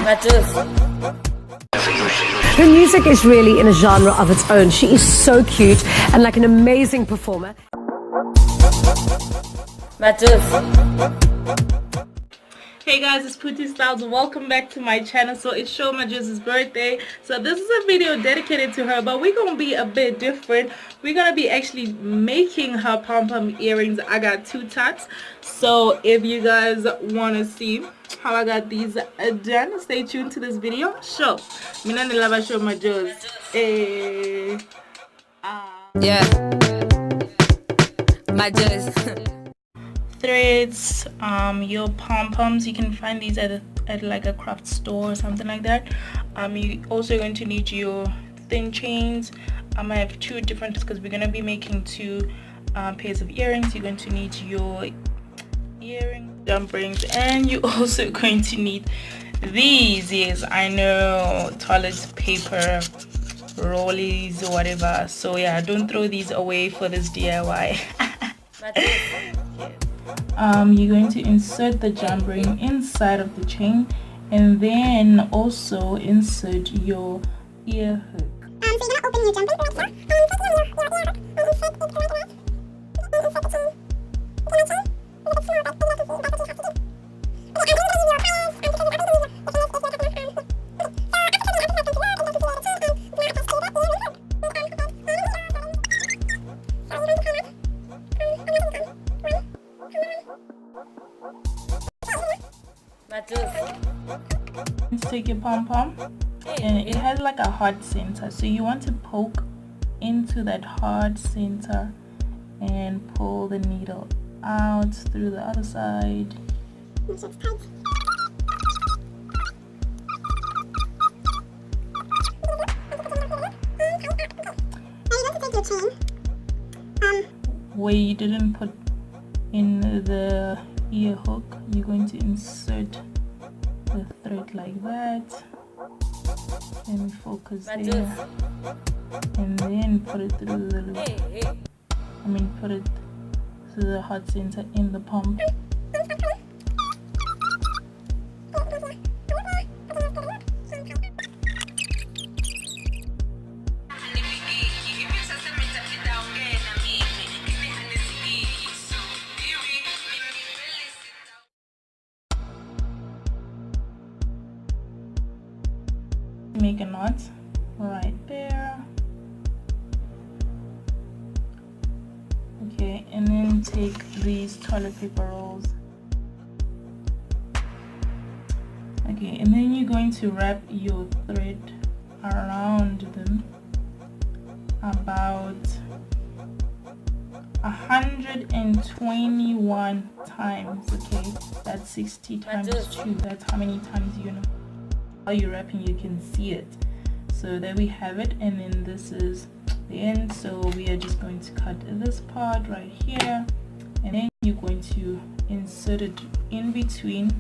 Her music is really in a genre of its own. She is so cute and like an amazing performer. Hey guys, it's Phuti Styles. Welcome back to my channel. So it's Sho Madjozi's birthday. So this is a video dedicated to her, but we're gonna be a bit different. We're gonna be actually making her pom-pom earrings. I got 2 tots. So if you guys wanna see how I got these done, stay tuned to this video. Sho, mina nilava Sho Madjozi. Yeah, Madjozi. Threads, your pom-poms, you can find these at like a craft store or something like that. You also going to need your thin chains. I have 2 different because we're going to be making 2 pairs of earrings. You're going to need your earring jump rings, and you're also going to need these. Yes, I know, toilet paper rollies or whatever. So yeah, don't throw these away for this DIY. You're going to insert the jump ring inside of the chain, and then also insert your ear hook. So you're gonna open your jump ring right here. Take your pom-pom, and it has like a hard center, so you want to poke into that hard center and pull the needle out through the other side. Where you didn't put in the ear hook, you're going to insert the thread like that and focus there, and then put it through the loop. Put it through the hot center in the pump. Make a knot right there. Okay, and then take these toilet paper rolls. Okay, and then you're going to wrap your thread around them about 121 times. Okay, that's 60 times 2. That's how many times you're gonna. While you're wrapping, you can see it. So there we have it, and then this is the end. So we are just going to cut this part right here, and then you're going to insert it in between.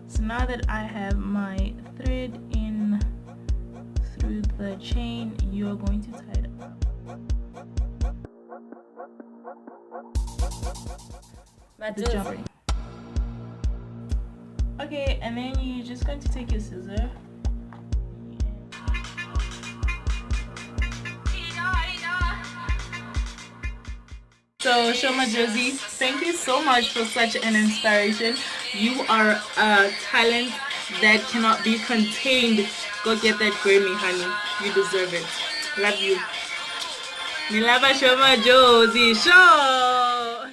So now that I have my thread in through the chain, you're going to tie it up. The jump ring. Okay, and then you're just going to take your scissor. So Sho Madjozi, thank you so much for such an inspiration. You are a talent that cannot be contained. Go get that Grammy, honey. You deserve it. Love you. Milava Sho Madjozi. Sho!